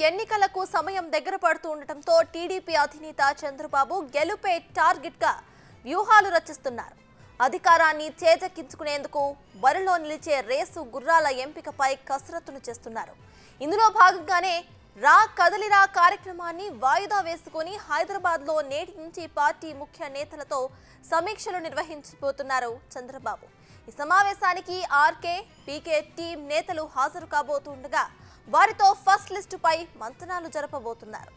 ఎన్నికలకు సమయం దగ్గర పడుతూ ఉండటంతో టీడీపీ అధినేత చంద్రబాబు గెలుపే టార్గెట్ గా వ్యూహాలు రచిస్తున్నారు. అధికారాన్ని చేజెక్కించుకునేందుకు బరిలో నిలిచే రేసు గుర్రాల ఎంపికపై కసరత్తులు చేస్తున్నారు. ఇందులో భాగంగానే రా కదలిరా కార్యక్రమాన్ని వాయిదా వేసుకుని హైదరాబాద్లో నేటి నుంచి పార్టీ ముఖ్య నేతలతో సమీక్షలు నిర్వహించబోతున్నారు చంద్రబాబు. ఈ సమావేశానికి ఆర్కే, పీకే టీం నేతలు హాజరు కాబోతుండగా వారితో ఫస్ట్ లిస్టుపై మంతనాలు జరపబోతున్నారు.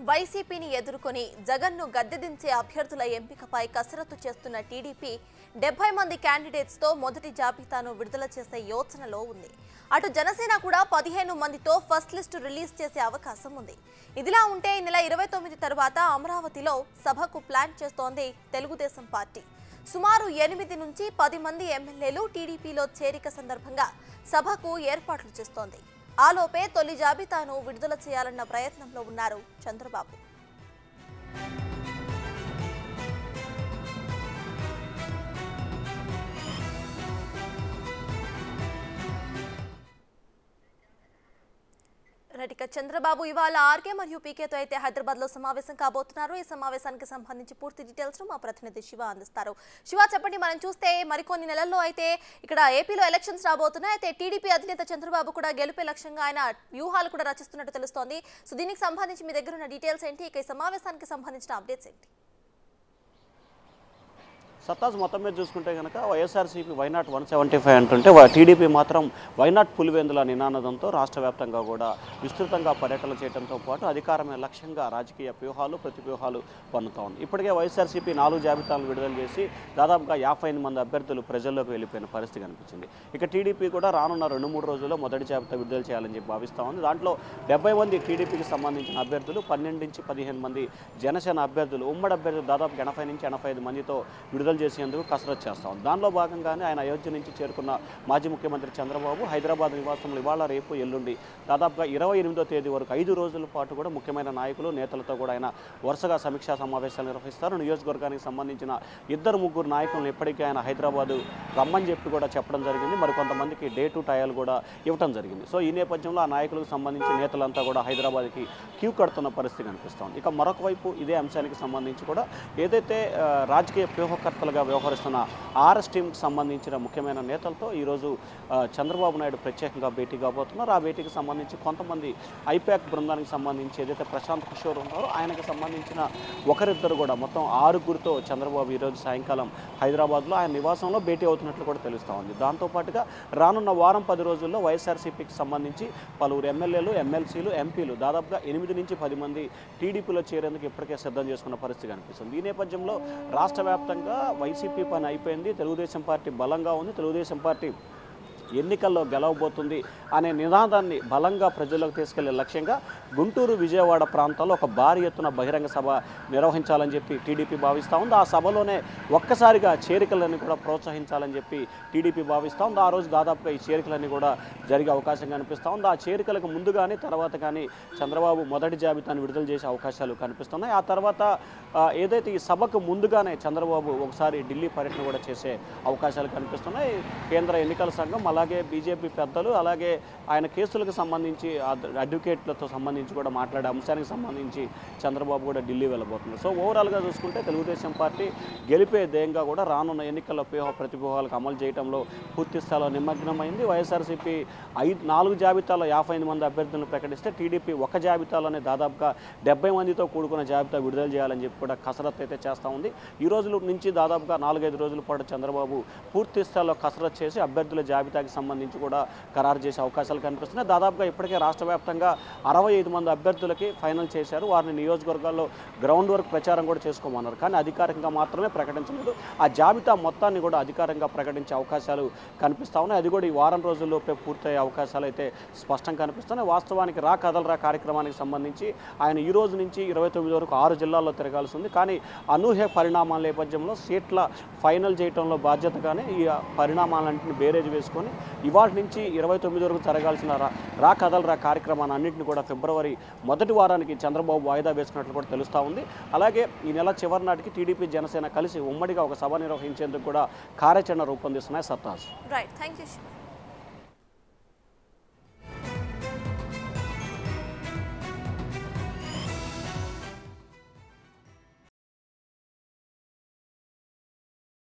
వైసీపీని ఎదుర్కొని జగన్ను గద్దెదించే అభ్యర్థుల ఎంపికపై కసరత్తు చేస్తున్న టీడీపీ 70 మంది క్యాండిడేట్స్తో మొదటి జాబితాను విడుదల చేసే యోచనలో ఉంది. అటు జనసేన కూడా 15 మందితో ఫస్ట్ లిస్టు రిలీజ్ చేసే అవకాశం ఉంది. ఇదిలా ఉంటే ఈ నెల 29 తర్వాత అమరావతిలో సభకు ప్లాన్ చేస్తోంది తెలుగుదేశం పార్టీ. సుమారు 8 నుంచి 10 మంది ఎమ్మెల్యేలు టీడీపీలో చేరిక సందర్భంగా సభకు ఏర్పాట్లు చేస్తోంది. ఆలోపే తొలి జాబితాను విడుదల చేయాలన్న ప్రయత్నంలో ఉన్నారు చంద్రబాబు. చంద్రబాబు ఇవాళ ఆర్కే మరియు పీకేతో అయితే హైదరాబాద్ లో సమావేశం కాబోతున్నారు. ఈ సమావేశానికి సంబంధించి పూర్తి డీటెయిల్స్ మా ప్రతినిధి శివ అందిస్తారు. శివ, చెప్పండి, మనం చూస్తే మరికొన్ని నెలల్లో అయితే ఇక్కడ ఏపీలో ఎలక్షన్స్ రాబోతున్నాయి. అయితే టీడీపీ అధినేత చంద్రబాబు కూడా గెలుపే లక్ష్యంగా ఆయన వ్యూహాలు కూడా రచిస్తున్నట్టు తెలుస్తోంది. సో దీనికి సంబంధించి మీ దగ్గర ఉన్న డీటెయిల్స్ ఏంటి? ఇక ఈ సమావేశానికి సంబంధించిన అప్డేట్స్ ఏంటి? సత్తాజ్ మొత్తం మీద చూసుకుంటే కనుక వైఎస్ఆర్సీపీ వైనాట్ 175 అంటుంటే టీడీపీ మాత్రం వైనాట్ పులివెందుల నినాదంతో రాష్ట్ర వ్యాప్తంగా కూడా విస్తృతంగా పర్యటనలు చేయడంతో పాటు అధికారమే లక్ష్యంగా రాజకీయ వ్యూహాలు ప్రతివ్యూహాలు పన్నుతా ఉంది. ఇప్పటికే వైఎస్ఆర్సీపీ 4 జాబితాలను విడుదల చేసి దాదాపుగా 58 మంది అభ్యర్థులు ప్రజల్లోకి వెళ్ళిపోయిన పరిస్థితి కనిపించింది. ఇక టీడీపీ కూడా రానున్న 2-3 రోజుల్లో మొదటి జాబితా విడుదల చేయాలని చెప్పి భావిస్తూ ఉంది. దాంట్లో 70 మంది టీడీపీకి సంబంధించిన అభ్యర్థులు, 12 నుంచి 15 మంది జనసేన అభ్యర్థులు, ఉమ్మడి అభ్యర్థులు దాదాపు 80 నుంచి 85 మందితో విడుదల చేసేందుకు కసరత్తు చేస్తా ఉంది. దానిలో భాగంగానే ఆయన అయోధ్య నుంచి చేరుకున్న మాజీ ముఖ్యమంత్రి చంద్రబాబు హైదరాబాద్ నివాసంలో ఇవాళ, రేపు, ఎల్లుండి దాదాపుగా 28వ తేదీ వరకు 5 రోజుల పాటు కూడా ముఖ్యమైన నాయకులు, నేతలతో కూడా ఆయన వరుసగా సమీక్షా సమావేశాలు నిర్వహిస్తారు. నియోజకవర్గానికి సంబంధించిన 2-3 నాయకులను ఇప్పటికీ ఆయన హైదరాబాదు రమ్మని చెప్పి కూడా చెప్పడం జరిగింది. మరికొంతమందికి డే టు టైల్ కూడా ఇవ్వడం జరిగింది. సో ఈ నేపథ్యంలో ఆ నాయకులకు సంబంధించి నేతలంతా కూడా హైదరాబాద్కి క్యూ కడుతున్న పరిస్థితి కనిపిస్తోంది. ఇక మరొక వైపు ఇదే అంశానికి సంబంధించి కూడా ఏదైతే రాజకీయ వ్యూహకర్తలుగా వ్యవహరిస్తున్న ఆర్ఎస్ టీంకి సంబంధించిన ముఖ్యమైన నేతలతో ఈరోజు చంద్రబాబు నాయుడు ప్రత్యేకంగా భేటీ కాబోతున్నారు. ఆ భేటీకి సంబంధించి కొంతమంది ఐపాక్ బృందానికి సంబంధించి ఏదైతే ప్రశాంత్ కిషోర్ ఉన్నారో ఆయనకు సంబంధించిన ఒకరిద్దరు కూడా మొత్తం 6గురితో చంద్రబాబు ఈరోజు సాయంకాలం హైదరాబాద్లో ఆయన నివాసంలో భేటీ అవుతున్నట్లు కూడా తెలుస్తూ ఉంది. దాంతోపాటుగా రానున్న వారం 10 రోజుల్లో వైఎస్ఆర్సీపీకి సంబంధించి పలువురు ఎమ్మెల్యేలు, ఎమ్మెల్సీలు, ఎంపీలు దాదాపుగా 8 నుంచి 10 మంది టీడీపీలో చేరేందుకు ఇప్పటికే సిద్ధం చేసుకున్న పరిస్థితి కనిపిస్తుంది. ఈ నేపథ్యంలో రాష్ట్ర వ్యాప్తంగా వైసీపీ పని అయిపోయింది, తెలుగుదేశం పార్టీ బలంగా ఉంది, తెలుగుదేశం పార్టీ ఎన్నికల్లో గెలవబోతుంది అనే నినాదాన్ని బలంగా ప్రజల్లోకి తీసుకెళ్లే లక్ష్యంగా గుంటూరు, విజయవాడ ప్రాంతాల్లో ఒక భారీ ఎత్తున బహిరంగ సభ నిర్వహించాలని చెప్పి టీడీపీ భావిస్తూ ఉంది. ఆ సభలోనే ఒక్కసారిగా చేరికలన్నీ కూడా ప్రోత్సహించాలని చెప్పి టీడీపీ భావిస్తూ ఉంది. ఆ రోజు దాదాపుగా ఈ చేరికలన్నీ కూడా జరిగే అవకాశం కనిపిస్తూ ఉంది. ఆ చేరికలకు ముందు కానీ తర్వాత కానీ చంద్రబాబు మొదటి జాబితాను విడుదల చేసే అవకాశాలు కనిపిస్తున్నాయి. ఆ తర్వాత ఏదైతే ఈ సభకు ముందుగానే చంద్రబాబు ఒకసారి ఢిల్లీ పర్యటన కూడా చేసే అవకాశాలు కనిపిస్తున్నాయి. కేంద్ర ఎన్నికల సంఘం, అలాగే బీజేపీ పెద్దలు, అలాగే ఆయన కేసులకు సంబంధించి అడ్వకేట్లతో సంబంధించి కూడా మాట్లాడే అంశానికి సంబంధించి చంద్రబాబు కూడా ఢిల్లీ వెళ్ళబోతున్నారు. సో ఓవరాల్గా చూసుకుంటే తెలుగుదేశం పార్టీ గెలిపే ధ్యేయంగా కూడా రానున్న ఎన్నికల్లో ప్రతివ్యూహాలకు అమలు చేయడంలో పూర్తి స్థాయిలో నిమగ్నమైంది. వైఎస్ఆర్సీపీ 4 జాబితాలో 58 మంది అభ్యర్థులను ప్రకటిస్తే టీడీపీ ఒక జాబితాలోనే దాదాపుగా 70 మందితో కూడుకున్న జాబితా విడుదల చేయాలని చెప్పి కూడా కసరత్తు అయితే చేస్తూ ఉంది. ఈ రోజుల నుంచి దాదాపుగా 4-5 రోజుల పాటు చంద్రబాబు పూర్తి స్థాయిలో కసరత్తు చేసి అభ్యర్థుల జాబితాకి స్థానాలకు సంబంధించి కూడా ఖరారు చేసే అవకాశాలు కనిపిస్తున్నాయి. దాదాపుగా ఇప్పటికే రాష్ట్ర వ్యాప్తంగా 65 మంది అభ్యర్థులకి ఫైనల్ చేశారు. వారిని నియోజకవర్గాల్లో గ్రౌండ్ వర్క్ ప్రచారం కూడా చేసుకోమన్నారు. కానీ అధికారికంగా మాత్రమే ప్రకటించలేదు. ఆ జాబితా మొత్తాన్ని కూడా అధికారికంగా ప్రకటించే అవకాశాలు కనిపిస్తూ ఉన్నాయి. అది కూడా ఈ వారం రోజుల్లోపే పూర్తయ్యే అవకాశాలు అయితే స్పష్టంగా కనిపిస్తున్నాయి. వాస్తవానికి రా కదలరా కార్యక్రమానికి సంబంధించి ఆయన ఈ రోజు నుంచి 29 వరకు 6 జిల్లాల్లో తిరగాల్సి ఉంది. కానీ అనూహ్య పరిణామాల నేపథ్యంలో సీట్ల ఫైనల్ చేయడంలో బాధ్యతగానే ఈ పరిణామాలన్నింటినీ బేరేజ్ వేసుకొని ఇవాళ నుంచి 29 వరకు జరగాల్సిన రా కదలరా కార్యక్రమాన్ని అన్నింటినీ కూడా ఫిబ్రవరి మొదటి వారానికి చంద్రబాబు వాయిదా వేసుకున్నట్లు కూడా తెలుస్తూ ఉంది. అలాగే ఈ నెల చివరి నాటికి టీడీపీ జనసేన కలిసి ఉమ్మడిగా ఒక సభ నిర్వహించేందుకు కూడా కార్యాచరణ రూపొందిస్తున్నాయి. సర్తాజ్. Right, thank you.